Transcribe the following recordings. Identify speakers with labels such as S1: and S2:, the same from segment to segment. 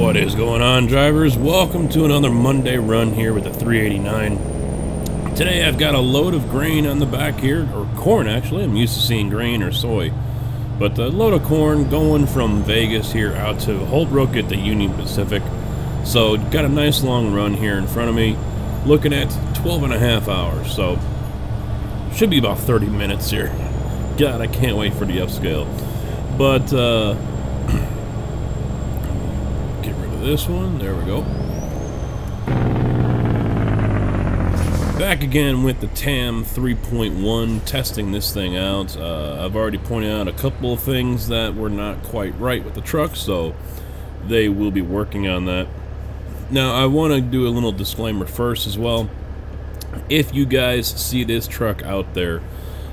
S1: What is going on, drivers? Welcome to another Monday run here with the 389. Today I've got a load of grain on the back here, or corn actually. I'm used to seeing grain or soy. But a load of corn going from Vegas here out to Holbrook at the Union Pacific. So got a nice long run here in front of me, looking at 12 and a half hours. So should be about 30 minutes here. God, I can't wait for the upscale. But get rid of this one. There we go. Back again with the TAM 3.1, testing this thing out. I've already pointed out a couple of things that were not quite right with the truck, so they will be working on that. Now, I want to do a little disclaimer first as well. If you guys see this truck out there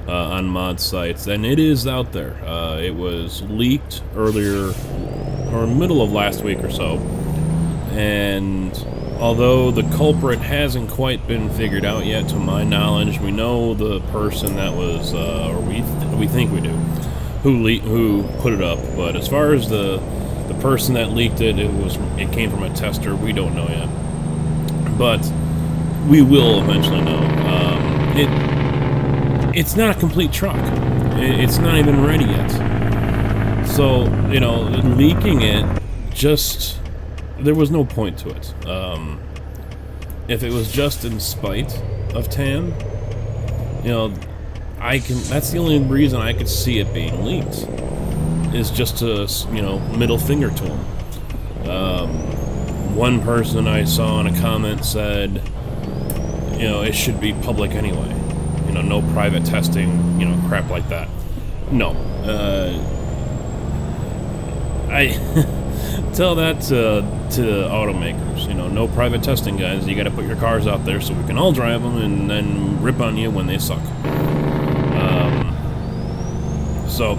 S1: on mod sites, then it is out there. It was leaked earlier, or middle of last week or so, and although the culprit hasn't quite been figured out yet, to my knowledge, we know the person that was, or we think we do, who put it up. But as far as the person that leaked it, it came from a tester. We don't know yet, but we will eventually know. It's not a complete truck. It's not even ready yet. So, you know, leaking it, just, there was no point to it. If it was just in spite of TAM, you know, that's the only reason I could see it being leaked, is just to, you know, middle finger to him. One person I saw in a comment said, you know, it should be public anyway. You know, no private testing, you know, crap like that. No. I tell that to automakers. You know, no private testing, guys. You got to put your cars out there so we can all drive them and then rip on you when they suck. So,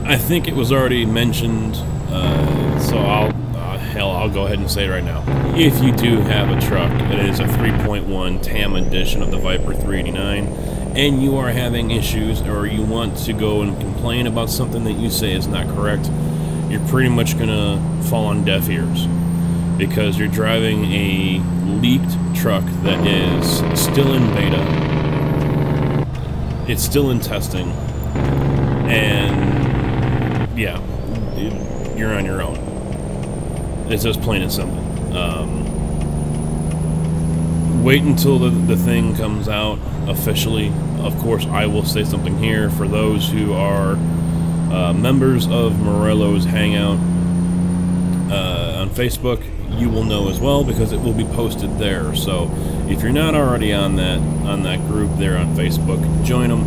S1: I think it was already mentioned, so I'll go ahead and say it right now. If you do have a truck that is a 3.1 TAM edition of the Viper 389, and you are having issues, or you want to go and complain about something that you say is not correct, you're pretty much gonna fall on deaf ears, because you're driving a leaked truck that is still in beta. It's still in testing, and yeah, you're on your own. It's just plain and simple. Wait until the thing comes out officially. Of course, I will say something here for those who are members of Morello's Hangout on Facebook. You will know as well, because it will be posted there. So if you're not already on that group there on Facebook, join them.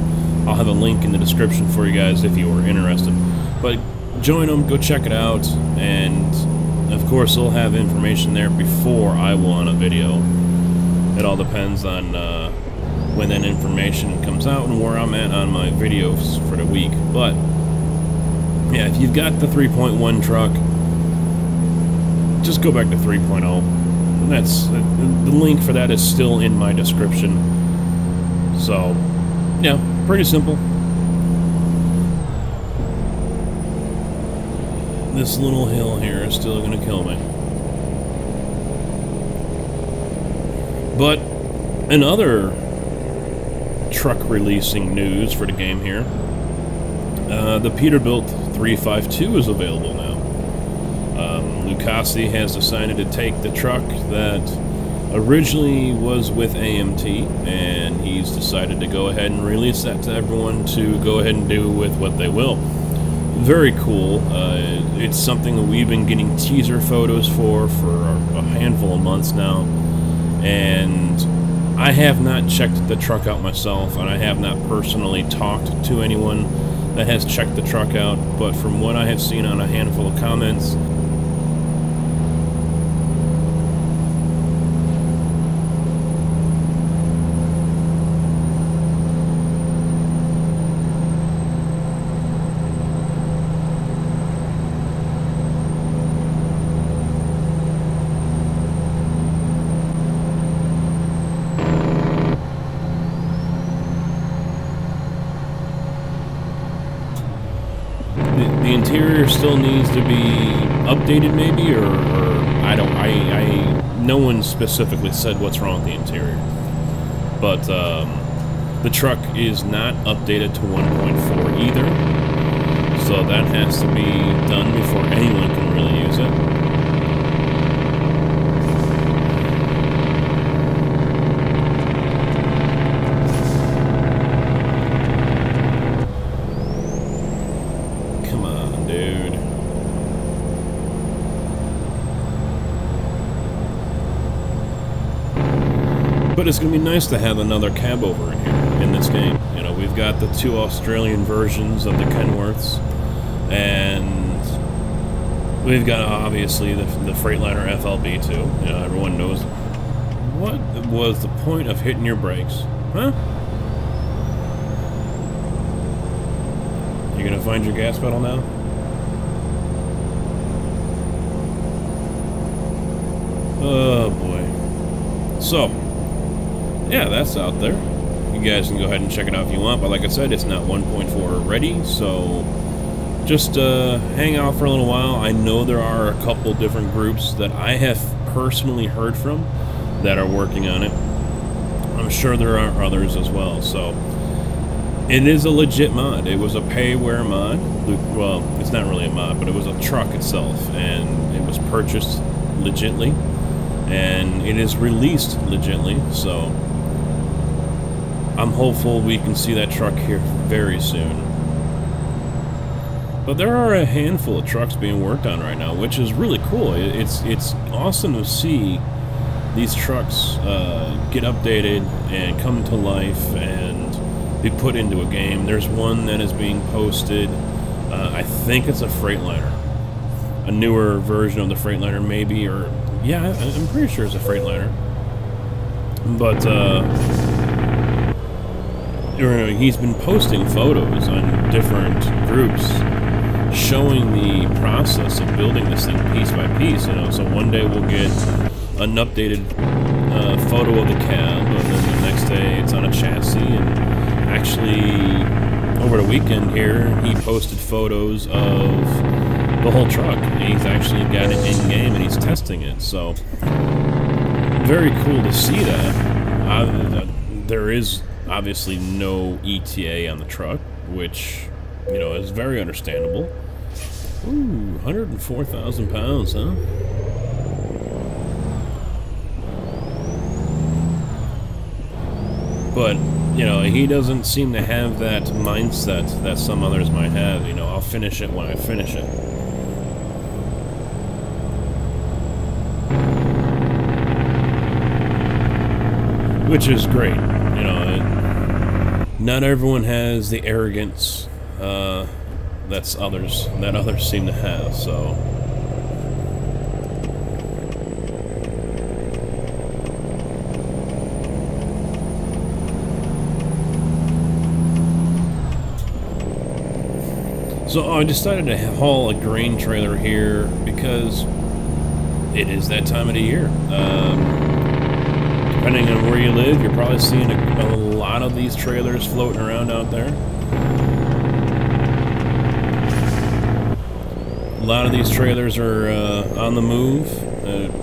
S1: I'll have a link in the description for you guys if you are interested. But join them, go check it out, and of course they'll have information there before I will on a video. It all depends on when that information comes out and where I'm at on my videos for the week. But yeah, if you've got the 3.1 truck, just go back to 3.0. That's the link for that is still in my description. So yeah, pretty simple. This little hill here is still going to kill me. But in other truck releasing news for the game here, the Peterbilt 352 is available now. Lucasi has decided to take the truck that originally was with AMT, and he's decided to go ahead and release that to everyone to go ahead and do with what they will. Very cool. It's something that we've been getting teaser photos for a handful of months now, and I have not checked the truck out myself, and I have not personally talked to anyone that has checked the truck out, but from what I have seen on a handful of comments, The interior still needs to be updated maybe, or I don't, no one specifically said what's wrong with the interior. But the truck is not updated to 1.4 either, so that has to be done before anyone can really use it. Come on, dude. But it's going to be nice to have another cab over in here in this game. You know, we've got the 2 Australian versions of the Kenworths, and we've got obviously the Freightliner FLB too. You know, everyone knows. What was the point of hitting your brakes? Huh? You gonna find your gas pedal now? Oh boy. So, yeah, that's out there. You guys can go ahead and check it out if you want, but like I said, it's not 1.4 ready, so just hang out for a little while. I know there are a couple different groups that I have personally heard from that are working on it. I'm sure there are others as well, so it is a legit mod. It was a pay-wear mod. Well, it's not really a mod, but it was a truck itself, and it was purchased legitly, and it is released legitly, so I'm hopeful we can see that truck here very soon. But there are a handful of trucks being worked on right now, which is really cool. It's awesome to see these trucks get updated and come to life and be put into a game. There's one that is being posted. I think it's a Freightliner, a newer version of the Freightliner, maybe, or yeah, I'm pretty sure it's a Freightliner. But he's been posting photos on different groups showing the process of building this thing piece by piece, you know. So one day we'll get an updated photo of the cab, and then the next day it's on a chassis. And actually, over the weekend here, he posted photos of the whole truck. He's actually got it in game and he's testing it. So very cool to see that. There is obviously no ETA on the truck, which, you know, is very understandable. Ooh, 104,000 pounds, huh? But, you know, he doesn't seem to have that mindset that some others might have. You know, I'll finish it when I finish it. Which is great. You know, not everyone has the arrogance that others seem to have, so. So I decided to haul a grain trailer here because it is that time of the year. Depending on where you live, you're probably seeing a lot of these trailers floating around out there. A lot of these trailers are on the move.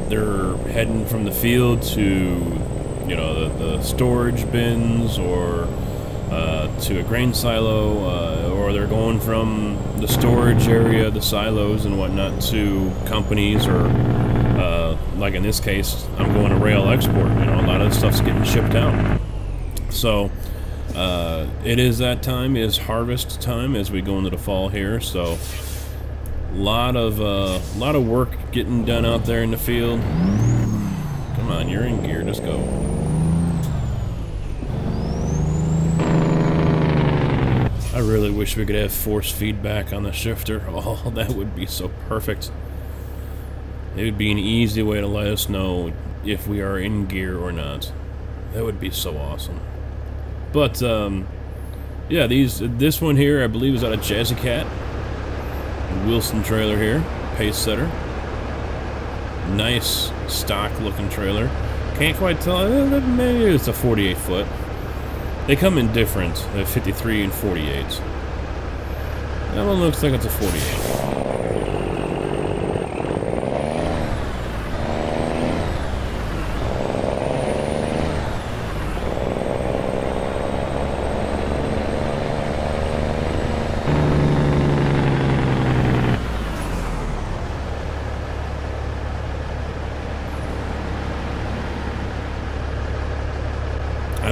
S1: They're heading from the field to, you know, the storage bins, or to a grain silo, or they're going from the storage area, the silos and whatnot, to companies, or like in this case, I'm going to rail export. You know, a lot of stuff's getting shipped out. So it is that time. It is harvest time as we go into the fall here. So a lot of work getting done out there in the field. Come on, you're in gear. Just go. I really wish we could have force feedback on the shifter. Oh, that would be so perfect. It would be an easy way to let us know if we are in gear or not. That would be so awesome. But, yeah, this one here, I believe, is out of Jazzy Cat. Wilson trailer here. Pace setter. Nice, stock-looking trailer. Can't quite tell. Maybe it's a 48-foot. They come in different, 53 and 48. That one looks like it's a 48.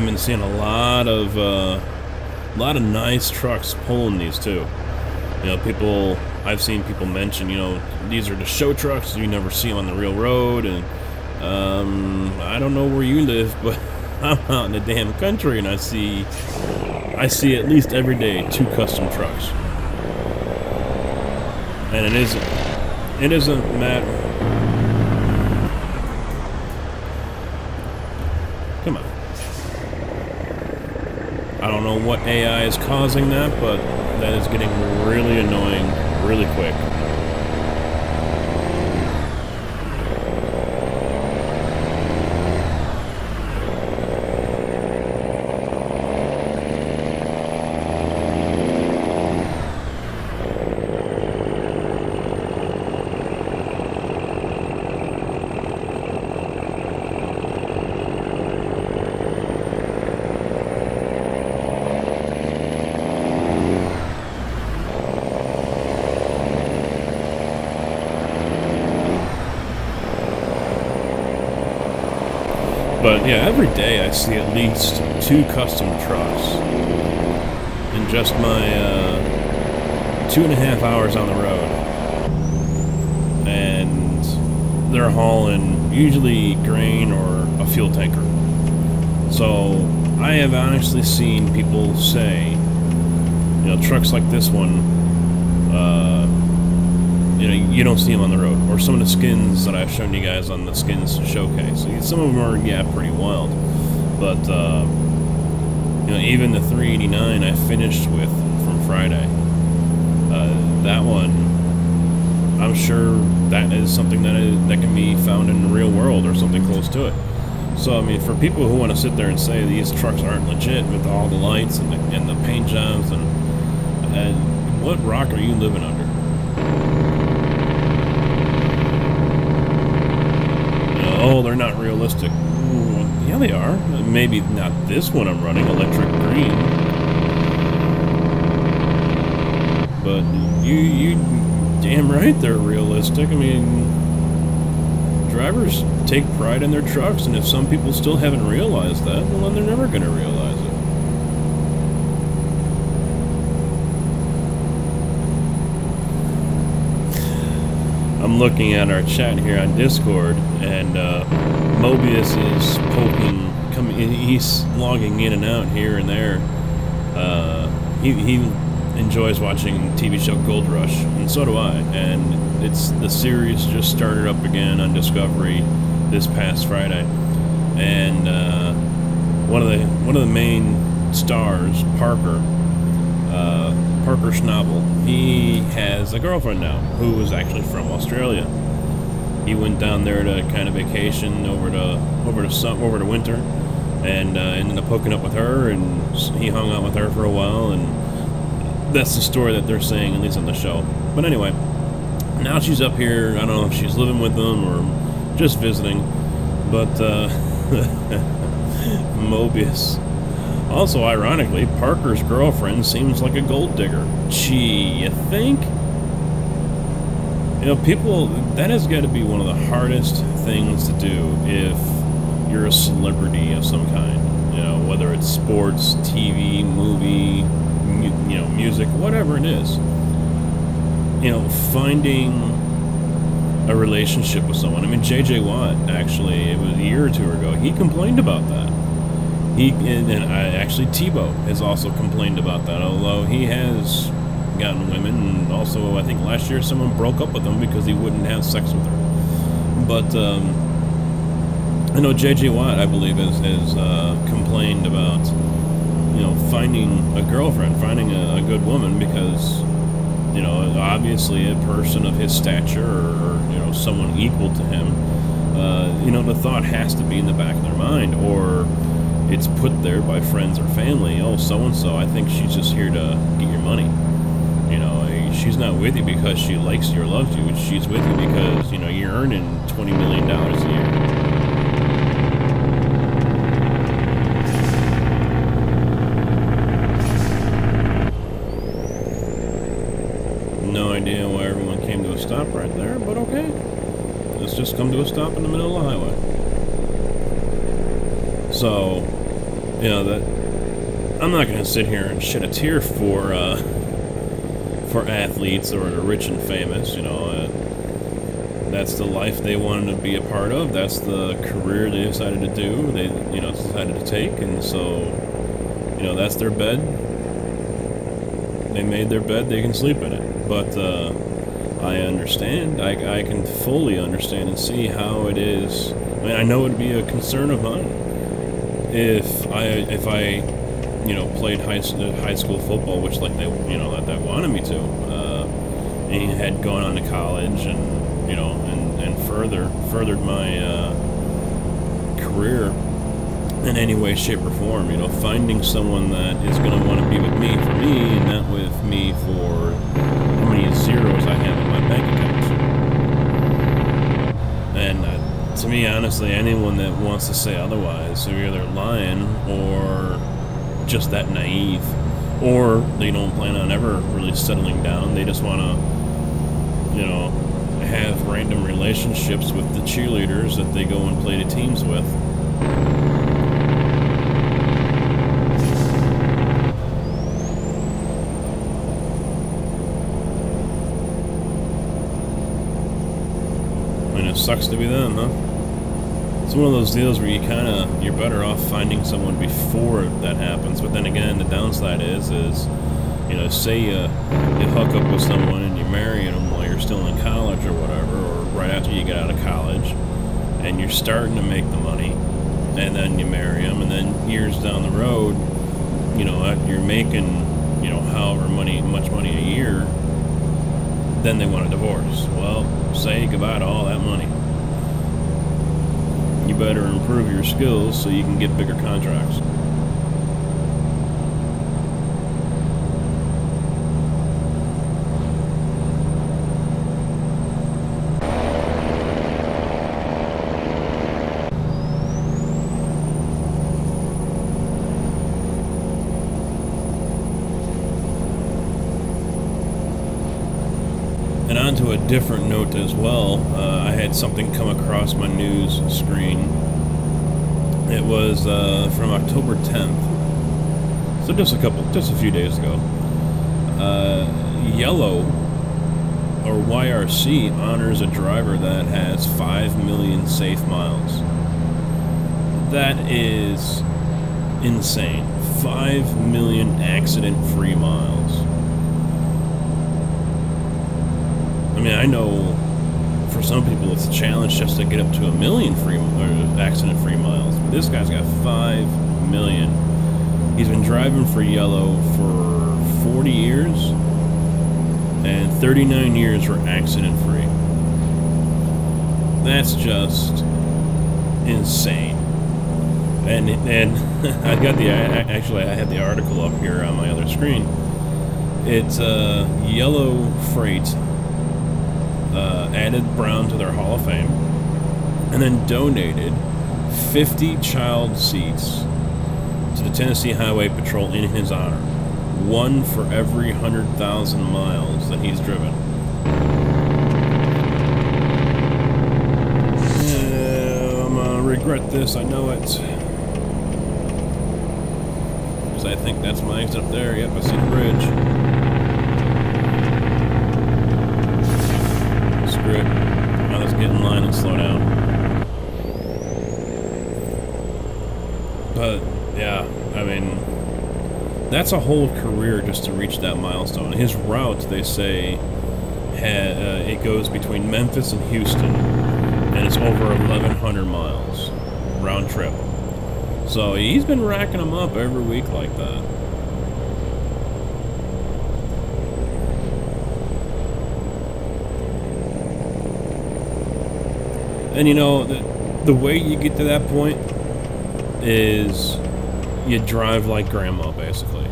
S1: I've been seeing a lot of nice trucks pulling these too. You know, I've seen people mention, you know, these are the show trucks, you never see them on the real road, and I don't know where you live, but I'm out in the damn country, and I see at least every day 2 custom trucks. And it isn't matter. Come on. I don't know what AI is causing that, but that is getting really annoying really quick. But yeah, every day I see at least 2 custom trucks in just my 2.5 hours on the road. And they're hauling usually grain or a fuel tanker. So I have honestly seen people say, you know, trucks like this one, you know, you don't see them on the road. Or some of the skins that I've shown you guys on the skins showcase. Some of them are, yeah, pretty wild. But, you know, even the 389 I finished with from Friday, that one, I'm sure that is something that can be found in the real world or something close to it. So, I mean, for people who want to sit there and say these trucks aren't legit with all the lights and the paint jobs and what rock are you living under? Oh, they're not realistic. Yeah, they are. Maybe not this one I'm running, electric green. But you damn right they're realistic. I mean, drivers take pride in their trucks, and if some people still haven't realized that, well, then they're never going to realize it. I'm looking at our chat here on Discord, and Mobius is he's logging in and out here and there. He enjoys watching TV show Gold Rush, and so do I. And the series just started up again on Discovery this past Friday, and one of the main stars, Parker Schnabel, he has a girlfriend now who is actually from Australia. He went down there to kind of vacation over to winter, and ended up hooking up with her, and he hung out with her for a while, and that's the story that they're saying, at least on the show. But anyway, now she's up here. I don't know if she's living with them or just visiting, but Mobius. Also, ironically, Parker's girlfriend seems like a gold digger. Gee, you think? You know, people, that has got to be one of the hardest things to do if you're a celebrity of some kind. You know, whether it's sports, TV, movie, you know, music, whatever it is. You know, finding a relationship with someone. I mean, J.J. Watt, actually, it was a year or two ago, he complained about that. Actually, Tebow has also complained about that, although he has gotten women, and also I think last year someone broke up with him because he wouldn't have sex with her. But I know J.J. Watt, I believe, has complained about, you know, finding a girlfriend, finding a good woman, because, you know, obviously a person of his stature or you know, someone equal to him, you know, the thought has to be in the back of their mind, or it's put there by friends or family. Oh, so-and-so, I think she's just here to get your money. You know, she's not with you because she likes you or loves you. She's with you because, you know, you're earning $20 million a year. No idea why everyone came to a stop right there, but okay. Let's just come to a stop in the middle of the highway. So, You know, that I'm not gonna sit here and shed a tear for athletes or the rich and famous. You know, that's the life they wanted to be a part of. That's the career they decided to do. They, you know, decided to take, and so, you know, that's their bed. They made their bed. They can sleep in it. But I understand. I can fully understand and see how it is. I mean, I know it'd be a concern of mine if I you know, played high school football, which like they, you know, that they wanted me to, and had gone on to college, and you know, and furthered my career in any way, shape, or form. You know, finding someone that is going to want to be with me for me, and not with me for how many zeros I have in my bank account. And to me, honestly, anyone that wants to say otherwise, they're either lying or just that naive, or they don't plan on ever really settling down. They just want to, you know, have random relationships with the cheerleaders that they go and play the teams with. And it sucks to be them, huh? It's one of those deals where you're better off finding someone before that happens. But then again, the downside is, you know, say you hook up with someone and you marry them while you're still in college or whatever, or right after you get out of college, and you're starting to make the money, and then you marry them, and then years down the road, you know, you're making, you know, however much money a year, then they want a divorce. Well, say goodbye to all that money. You better improve your skills so you can get bigger contracts. And on to a different note as well, I had something come across my news screen. It was from October 10th, so just a few days ago. Yellow, or YRC, honors a driver that has 5 million safe miles. That is insane. 5 million accident-free miles. I mean, I know for some people it's a challenge just to get up to 1 million accident-free miles. But this guy's got 5 million. He's been driving for Yellow for 40 years, and 39 years were accident-free. That's just insane. And I got actually I have the article up here on my other screen. It's Yellow Freight. Added Brown to their Hall of Fame, and then donated 50 child seats to the Tennessee Highway Patrol in his honor. One for every 100,000 miles that he's driven. I'm gonna regret this, I know it. Because I think that's my exit up there. Yep, I see the bridge. Now let's get in line and slow down. But yeah, I mean, that's a whole career just to reach that milestone. His route, they say, it goes between Memphis and Houston, and it's over 1,100 miles round trip. So he's been racking them up every week like that. And you know, the way you get to that point is you drive like grandma, basically.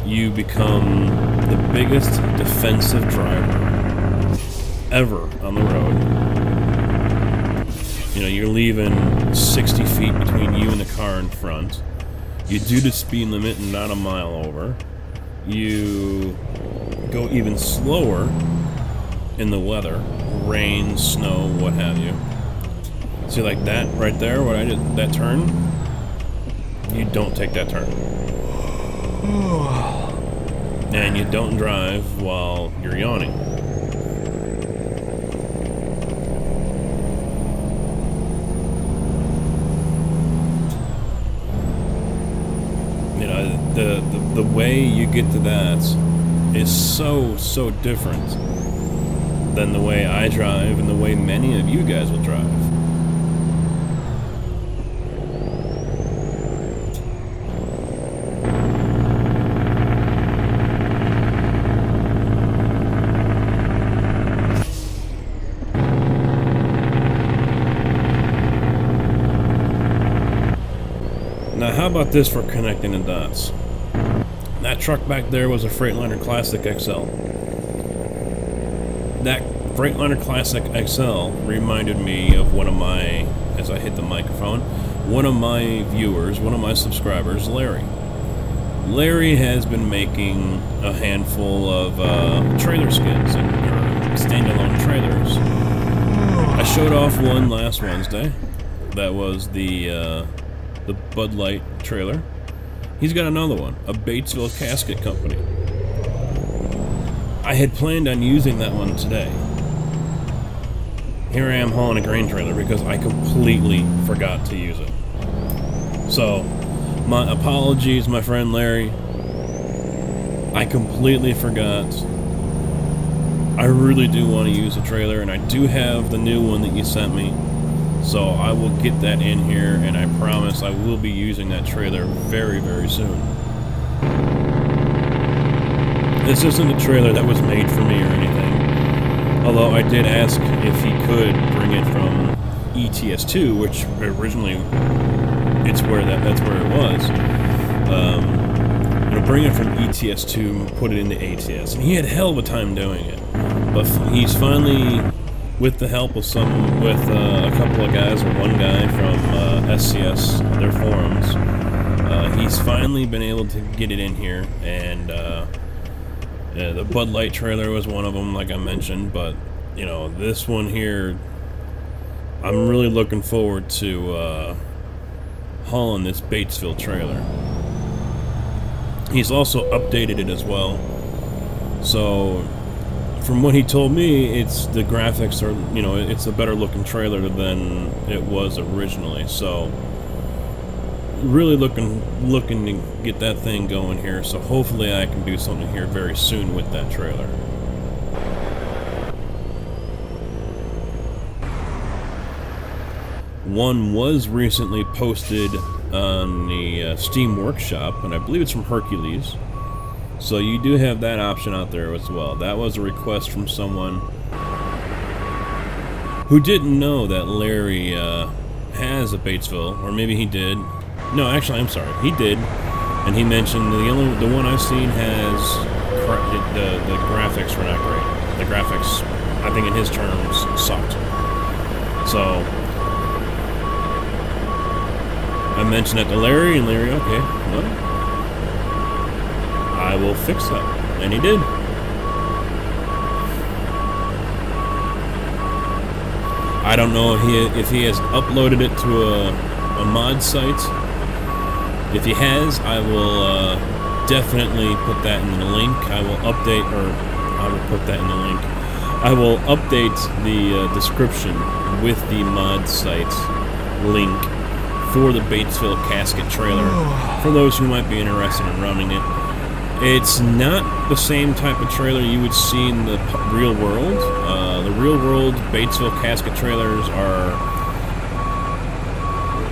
S1: You become the biggest defensive driver ever on the road. You know, you're leaving 60 feet between you and the car in front. You do the speed limit and not a mile over. You go even slower in the weather, rain, snow, what have you. See, like that right there, what I did, that turn, you don't take that turn. And you don't drive while you're yawning. You know, the way you get to that is so different than the way I drive and the way many of you guys will drive. Now, how about this for connecting the dots? That truck back there was a Freightliner Classic XL. That Freightliner Classic XL reminded me of one of my, as I hit the microphone, one of my viewers, one of my subscribers, Larry. Larry has been making a handful of trailer skins and standalone trailers. I showed off one last Wednesday. That was the Bud Light trailer. He's got another one, a Batesville Casket Company. I had planned on using that one today. Here I am hauling a grain trailer because I completely forgot to use it. So, my apologies, my friend Larry. I completely forgot. I really do want to use a trailer, and I do have the new one that you sent me. So I will get that in here, and I promise I will be using that trailer very, very soon. This isn't a trailer that was made for me or anything. Although I did ask if he could bring it from ETS2, which originally that's where it was. You know, bring it from ETS2 and put it into ATS, and he had hell of a time doing it. But he's finally, with the help of a couple of guys, or one guy from SCS, their forums, he's finally been able to get it in here, and the Bud Light trailer was one of them, like I mentioned, but, you know, this one here, I'm really looking forward to hauling this Batesville trailer. He's also updated it as well, so from what he told me, the graphics are, you know, it's a better looking trailer than it was originally. So really looking to get that thing going here. So hopefully I can do something here very soon with that trailer. One was recently posted on the Steam Workshop, and I believe it's from Hercules. So you do have that option out there as well. That was a request from someone who didn't know that Larry has a Batesville, or maybe he did. No, actually, I'm sorry, he did, and he mentioned the one I've seen has the graphics were not great. The graphics, I think, in his terms, sucked. So I mentioned that to Larry, and Larry, okay, well, I will fix that, and he did. I don't know if he has uploaded it to a mod site. If he has, I will definitely put that in the link. I will update the description with the mod site link for the Batesville Casket trailer for those who might be interested in running it. It's not the same type of trailer you would see in the real world. The real world Batesville Casket trailers are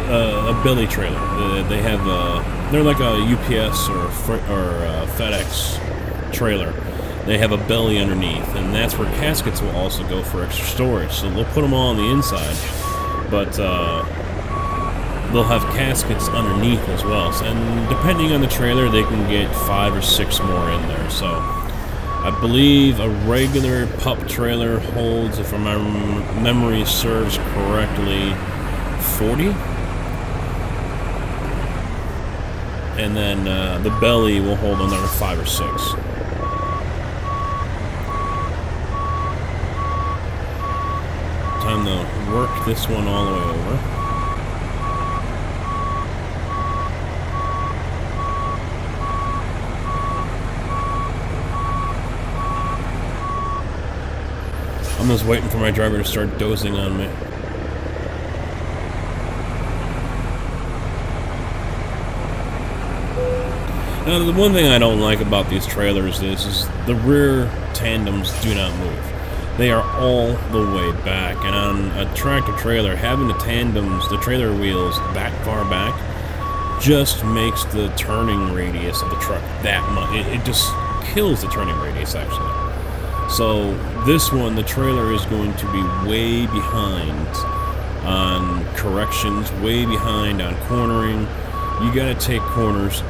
S1: a belly trailer. They have they're like a UPS or FedEx trailer. They have a belly underneath, and that's where caskets will also go for extra storage. So they'll put them all on the inside, but they'll have caskets underneath as well, and depending on the trailer, they can get 5 or 6 more in there. So I believe a regular pup trailer holds, if my memory serves correctly, 40, and then the belly will hold another 5 or 6. Time to work this one all the way over. I'm just waiting for my driver to start dozing on me. Now, the one thing I don't like about these trailers is the rear tandems do not move. They are all the way back, and on a tractor trailer, having the tandems, the trailer wheels that far back, just makes the turning radius of the truck that much. It just kills the turning radius, actually. So this one, the trailer is going to be way behind on corrections, way behind on cornering. You got to take corners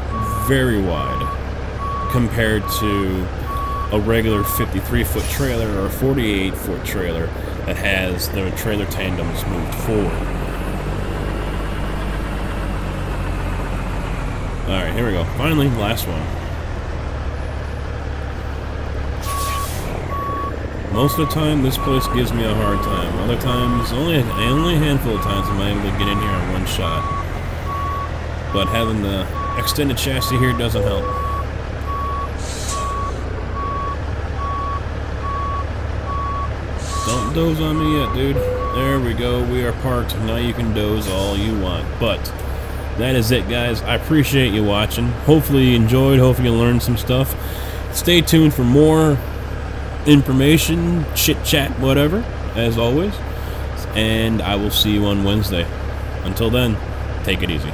S1: very wide compared to a regular 53-foot trailer or a 48-foot trailer that has the trailer tandems moved forward. Alright, here we go. Finally, last one. Most of the time, this place gives me a hard time. Other times, only a handful of times am I able to get in here in one shot. But having the extended chassis here doesn't help. Don't doze on me yet, dude. There we go. We are parked. Now you can doze all you want. But that is it, guys. I appreciate you watching. Hopefully you enjoyed. Hopefully you learned some stuff. Stay tuned for more information, chit-chat, whatever, as always. And I will see you on Wednesday. Until then, take it easy.